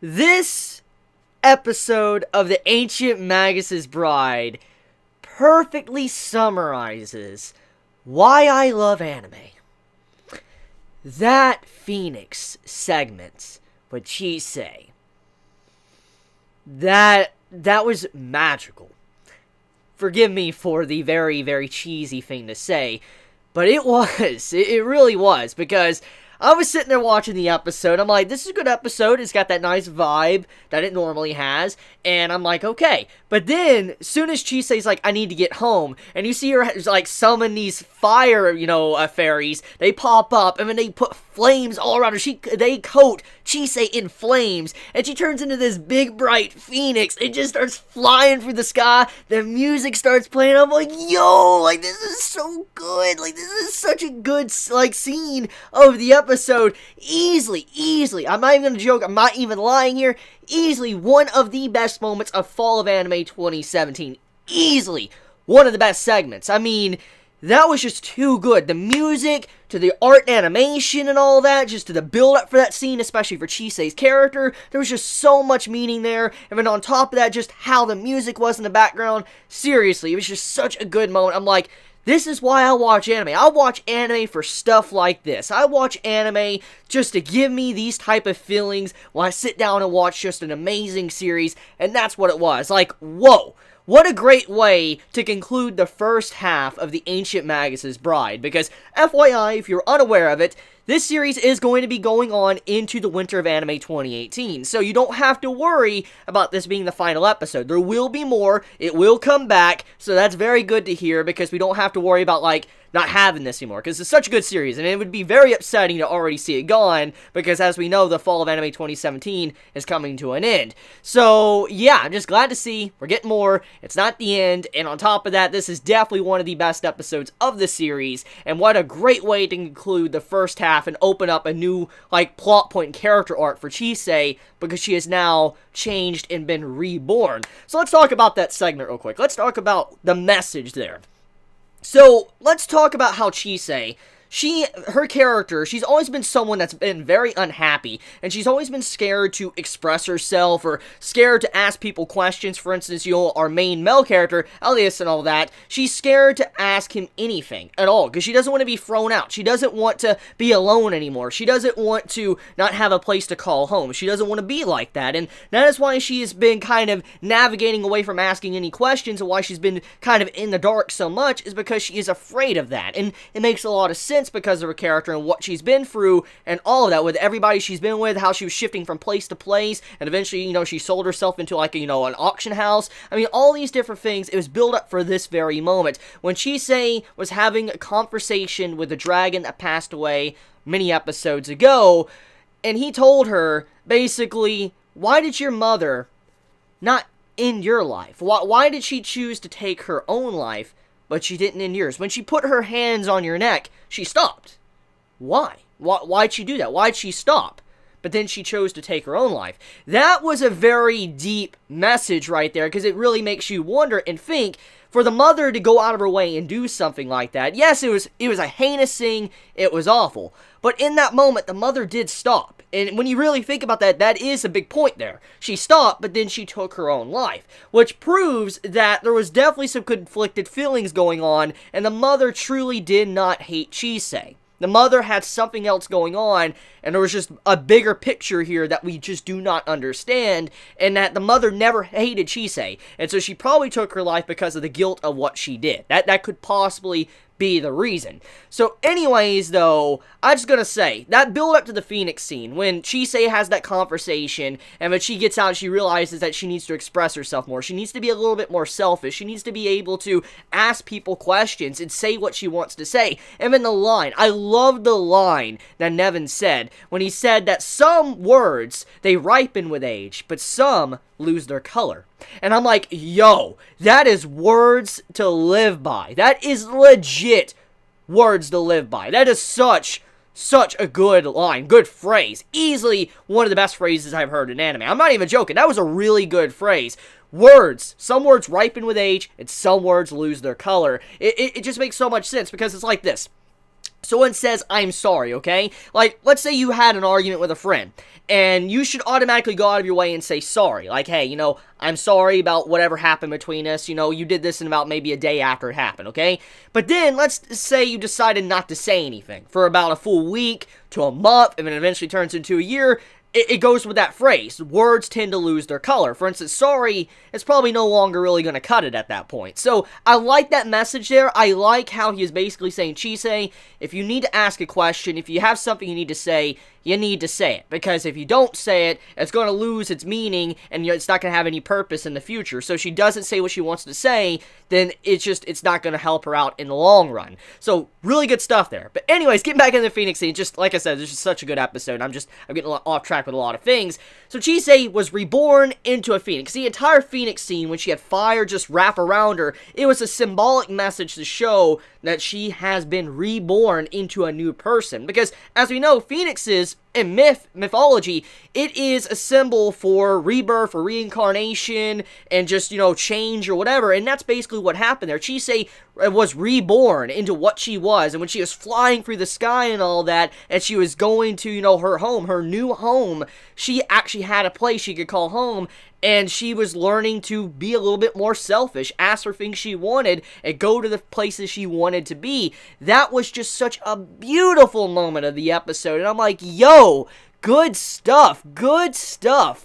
This episode of the Ancient Magus' Bride perfectly summarizes why I love anime. That Phoenix segment with Chisei, that was magical. Forgive me for the very, very cheesy thing to say, but it was. It really was, because I was sitting there watching the episode. I'm like, this is a good episode. It's got that nice vibe that it normally has. And I'm like, okay. But then, as soon as Chisei's like, I need to get home, and you see her, like, summon these fire, fairies, they pop up, and then they put flames all around her. They coat Chisei in flames, and she turns into this big, bright phoenix. It just starts flying through the sky. The music starts playing. I'm like, yo, like, this is so good. Like, this is such a good, like, scene of the episode. Easily, I'm not even gonna joke, I'm not even lying here, easily one of the best moments of Fall of Anime 2017. Easily one of the best segments. I mean, that was just too good. The music, to the art and animation and all that, just to the build-up for that scene, especially for Chisei's character, there was just so much meaning there. And then on top of that, just how the music was in the background. Seriously, it was just such a good moment. I'm like, this is why I watch anime. I watch anime for stuff like this. I watch anime just to give me these type of feelings when I sit down and watch just an amazing series, and that's what it was. Like, whoa. What a great way to conclude the first half of the Ancient Magus' Bride, because, FYI, if you're unaware of it, this series is going to be going on into the winter of anime 2018, so you don't have to worry about this being the final episode. There will be more, it will come back, so that's very good to hear, because we don't have to worry about, like, not having this anymore, because it's such a good series, and it would be very upsetting to already see it gone, because as we know, the Fall of Anime 2017 is coming to an end. So, yeah, I'm just glad to see we're getting more, it's not the end, and on top of that, this is definitely one of the best episodes of the series, and what a great way to conclude the first half and open up a new, like, plot point and character arc for Chisei, because she has now changed and been reborn. So let's talk about that segment real quick. Let's talk about the message there. So, let's talk about how Chisei, her character, she's always been someone that's been very unhappy, and she's always been scared to express herself, or scared to ask people questions. For instance, our main male character, Elias and all that, she's scared to ask him anything at all, because she doesn't want to be thrown out. She doesn't want to be alone anymore. She doesn't want to not have a place to call home. She doesn't want to be like that, and that is why she has been kind of navigating away from asking any questions, and why she's been kind of in the dark so much, is because she is afraid of that, and it makes a lot of sense because of her character and what she's been through and all of that with everybody she's been with, how she was shifting from place to place, and eventually, she sold herself into like, an auction house. I mean, all these different things, it was built up for this very moment. When Chisei was having a conversation with the dragon that passed away many episodes ago, and he told her, basically, why did your mother not end your life? Why did she choose to take her own life, but she didn't end yours? When she put her hands on your neck, she stopped. Why? Why'd she do that? Why'd she stop? But then she chose to take her own life. That was a very deep message right there, because it really makes you wonder and think, for the mother to go out of her way and do something like that. Yes, it was a heinous thing, it was awful. But in that moment, the mother did stop. And when you really think about that, that is a big point there. She stopped, but then she took her own life. Which proves that there was definitely some conflicted feelings going on, and the mother truly did not hate Chisei. The mother had something else going on, and there was just a bigger picture here that we just do not understand, and that the mother never hated Chisei, and so she probably took her life because of the guilt of what she did. That could possibly be the reason. So anyways, though, I'm just gonna say, that build up to the Phoenix scene, when Chisei has that conversation, and when she gets out, she realizes that she needs to express herself more. She needs to be a little bit more selfish. She needs to be able to ask people questions and say what she wants to say. And then the line, I love the line that Nevin said, when he said that some words, they ripen with age, but some lose their color. And I'm like, yo, that is words to live by. That is legit words to live by. That is such a good line, good phrase. Easily one of the best phrases I've heard in anime. I'm not even joking. That was a really good phrase. Words. Some words ripen with age, and some words lose their color. It just makes so much sense, because it's like this. someone says, I'm sorry, okay? Like, let's say you had an argument with a friend, and you should automatically go out of your way and say sorry. Like, hey, I'm sorry about whatever happened between us. You did this in about maybe a day after it happened, okay? But then, let's say you decided not to say anything for about a full week to a month, and then it eventually turns into a year. It goes with that phrase. Words tend to lose their color. For instance, sorry, it's probably no longer really going to cut it at that point. So, I like that message there. I like how he is basically saying, Chise, if you need to ask a question, if you have something you need to say, you need to say it. Because if you don't say it, it's going to lose its meaning, and it's not going to have any purpose in the future. So, if she doesn't say what she wants to say, then it's not going to help her out in the long run. So, really good stuff there. But anyways, getting back into the Phoenix scene, just like I said, this is such a good episode. I'm getting off track with a lot of things. So, Chise was reborn into a Phoenix. The entire Phoenix scene, when she had fire just wrap around her, it was a symbolic message to show that she has been reborn into a new person. Because, as we know, Phoenixes in mythology, it is a symbol for rebirth, for reincarnation, and just, change or whatever. And that's basically what happened there. Chise was reborn into what she was, and when she was flying through the sky and all that, and she was going to, her home, her new home, she actually had a place she could call home, and she was learning to be a little bit more selfish, ask for things she wanted, and go to the places she wanted to be. That was just such a beautiful moment of the episode, and I'm like, yo, good stuff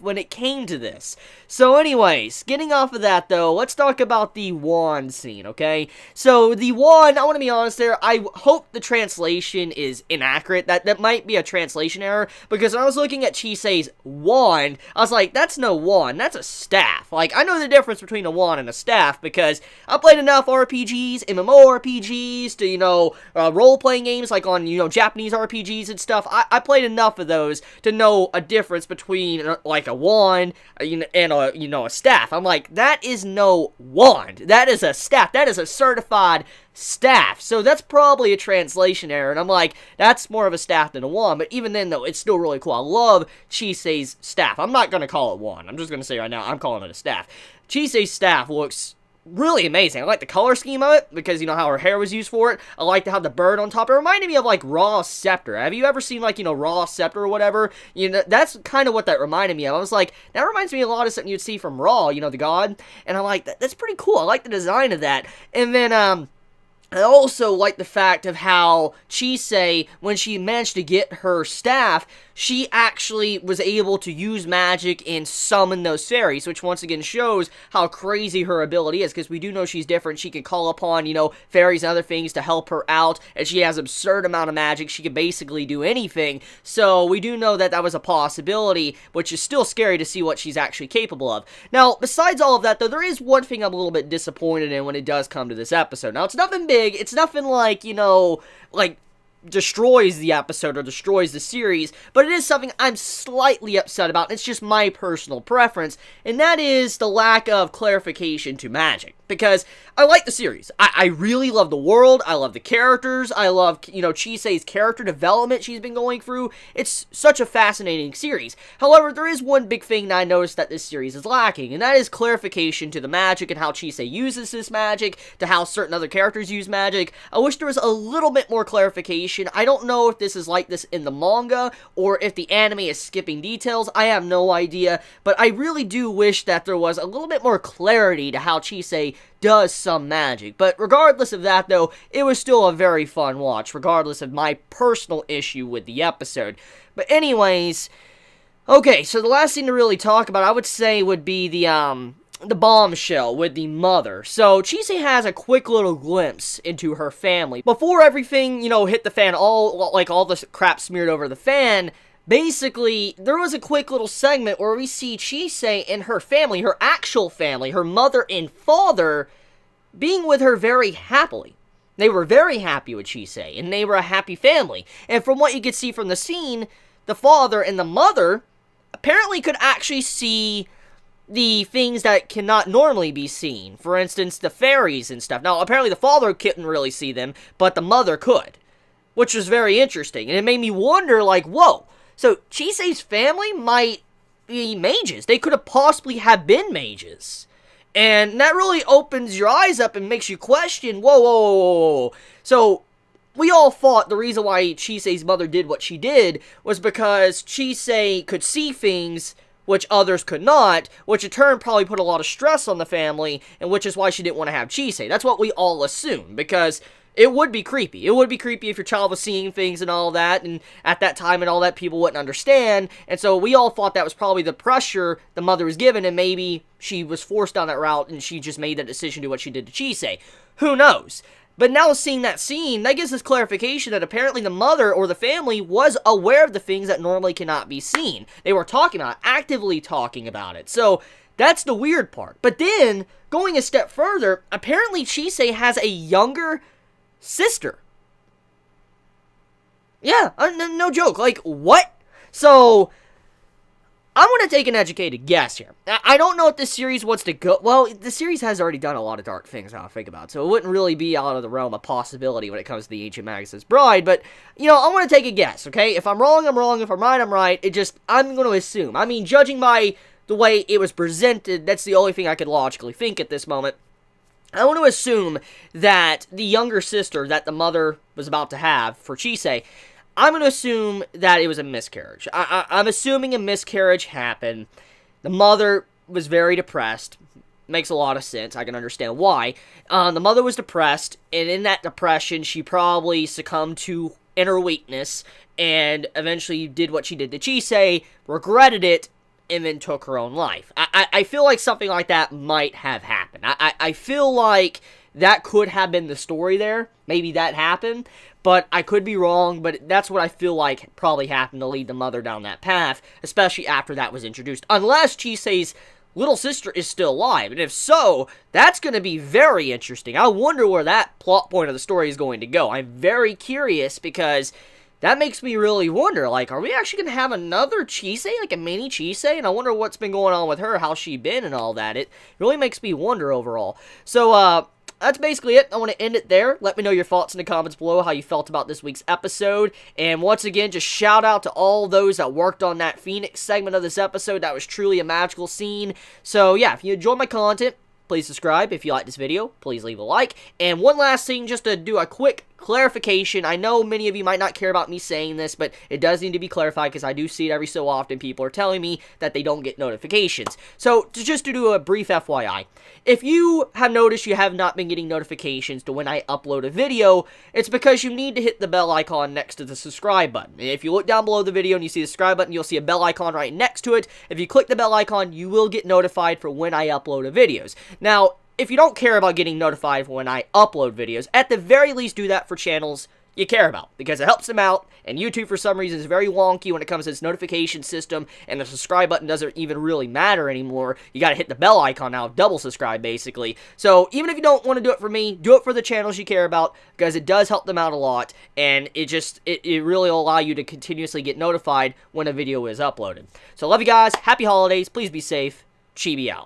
when it came to this. So anyways, getting off of that though, let's talk about the wand scene, okay? So the wand, I want to be honest there, I hope the translation is inaccurate. That might be a translation error, because when I was looking at Chise's wand, I was like, that's no wand, that's a staff. Like, I know the difference between a wand and a staff, because I played enough RPGs, MMORPGs, to, role-playing games, like on, Japanese RPGs and stuff. I played enough of those to know a difference between, like, a wand and a staff. I'm like, that is no wand. That is a staff. That is a certified staff. So that's probably a translation error. And I'm like, that's more of a staff than a wand. But even then, though, it's still really cool. I love Chise's staff. I'm not going to call it wand. I'm just going to say right now, I'm calling it a staff. Chise's staff looks really amazing. I like the color scheme of it, because how her hair was used for it. I like to have the bird on top. It reminded me of, like, Ra's scepter. Have you ever seen, like, Ra's scepter or whatever? That's kind of what that reminded me of. I was like, that reminds me a lot of something you'd see from Ra, the god. And I'm like, that's pretty cool. I like the design of that. And then, I also like the fact of how Chise, when she managed to get her staff, she actually was able to use magic and summon those fairies, which once again shows how crazy her ability is, because we do know she's different. She can call upon, fairies and other things to help her out, and she has an absurd amount of magic. She can basically do anything, so we do know that that was a possibility, which is still scary to see what she's actually capable of. Now, besides all of that, though, there is one thing I'm a little bit disappointed in when it does come to this episode. Now, it's nothing big, it's nothing like, like, destroys the episode or destroys the series, but it is something I'm slightly upset about, and it's just my personal preference, and that is the lack of clarification to magic. Because I like the series. I really love the world. I love the characters. I love, Chise's character development she's been going through. It's such a fascinating series. However, there is one big thing that I noticed that this series is lacking, and that is clarification to the magic and how Chise uses this magic, to how certain other characters use magic. I wish there was a little bit more clarification. I don't know if this is like this in the manga, or if the anime is skipping details. I have no idea, but I really do wish that there was a little bit more clarity to how Chise does some magic. But regardless of that, though, it was still a very fun watch, regardless of my personal issue with the episode. But anyways, okay, so the last thing to really talk about, I would say, would be the bombshell with the mother. So Chise has a quick little glimpse into her family. Before everything, hit the fan, all the crap smeared over the fan, basically, there was a quick little segment where we see Chise and her family, her actual family, her mother and father, being with her very happily. They were very happy with Chise, and they were a happy family. And from what you could see from the scene, the father and the mother apparently could actually see the things that cannot normally be seen. For instance, the fairies and stuff. Now, apparently the father couldn't really see them, but the mother could, which was very interesting. And it made me wonder, like, whoa, so Chise's family might be mages. They could have possibly have been mages. And that really opens your eyes up and makes you question, whoa. So, we all thought the reason why Chisei's mother did what she did was because Chisei could see things which others could not, which in turn probably put a lot of stress on the family, and which is why she didn't want to have Chisei. That's what we all assumed, because it would be creepy. It would be creepy if your child was seeing things and all that, and at that time and all that, people wouldn't understand, and so we all thought that was probably the pressure the mother was given, and maybe she was forced down that route, and she just made that decision to do what she did to Chisei. Who knows? But now seeing that scene, that gives us clarification that apparently the mother or the family was aware of the things that normally cannot be seen. They were talking about it, actively talking about it. So that's the weird part. But then, going a step further, apparently Chisei has a younger sister. Yeah, no joke. Like, what? So I'm going to take an educated guess here. I don't know if this series wants to go... Well, the series has already done a lot of dark things, now I think about it, so it wouldn't really be out of the realm of possibility when it comes to the Ancient Magus' Bride, but, you know, I'm going to take a guess, okay? If I'm wrong, I'm wrong. If I'm right, I'm right. I'm going to assume. I mean, judging by the way it was presented, that's the only thing I could logically think at this moment. I want to assume that the younger sister that the mother was about to have for Chisei, I'm going to assume that it was a miscarriage. I'm assuming a miscarriage happened. The mother was very depressed. Makes a lot of sense. I can understand why. The mother was depressed, and in that depression, she probably succumbed to inner weakness, and eventually did what she did to Chisei, regretted it, and then took her own life. I feel like something like that might have happened. I feel like that could have been the story there. Maybe that happened, but I could be wrong, but that's what I feel like probably happened to lead the mother down that path, especially after that was introduced. Unless Chisei's little sister is still alive, and if so, that's going to be very interesting. I wonder where that plot point of the story is going to go. I'm very curious, because that makes me really wonder, like, are we actually going to have another Chisei, like a mini Chisei? And I wonder what's been going on with her, how she been and all that. It really makes me wonder overall. So, that's basically it. I want to end it there. Let me know your thoughts in the comments below, how you felt about this week's episode. And once again, just shout out to all those that worked on that Phoenix segment of this episode. That was truly a magical scene. So yeah, if you enjoyed my content, please subscribe. If you like this video, please leave a like. And one last thing, just to do a quick clarification. I know many of you might not care about me saying this, but it does need to be clarified, because I do see it every so often. People are telling me that they don't get notifications. So, just to do a brief FYI, if you have noticed you have not been getting notifications to when I upload a video, it's because you need to hit the bell icon next to the subscribe button. If you look down below the video and you see the subscribe button, you'll see a bell icon right next to it. If you click the bell icon, you will get notified for when I upload videos. Now, if you don't care about getting notified when I upload videos, at the very least do that for channels you care about, because it helps them out, and YouTube for some reason is very wonky when it comes to its notification system, and the subscribe button doesn't even really matter anymore. You gotta hit the bell icon now, double subscribe basically. So even if you don't want to do it for me, do it for the channels you care about, because it does help them out a lot, and it really will allow you to continuously get notified when a video is uploaded. So love you guys, happy holidays, please be safe, Chibi out.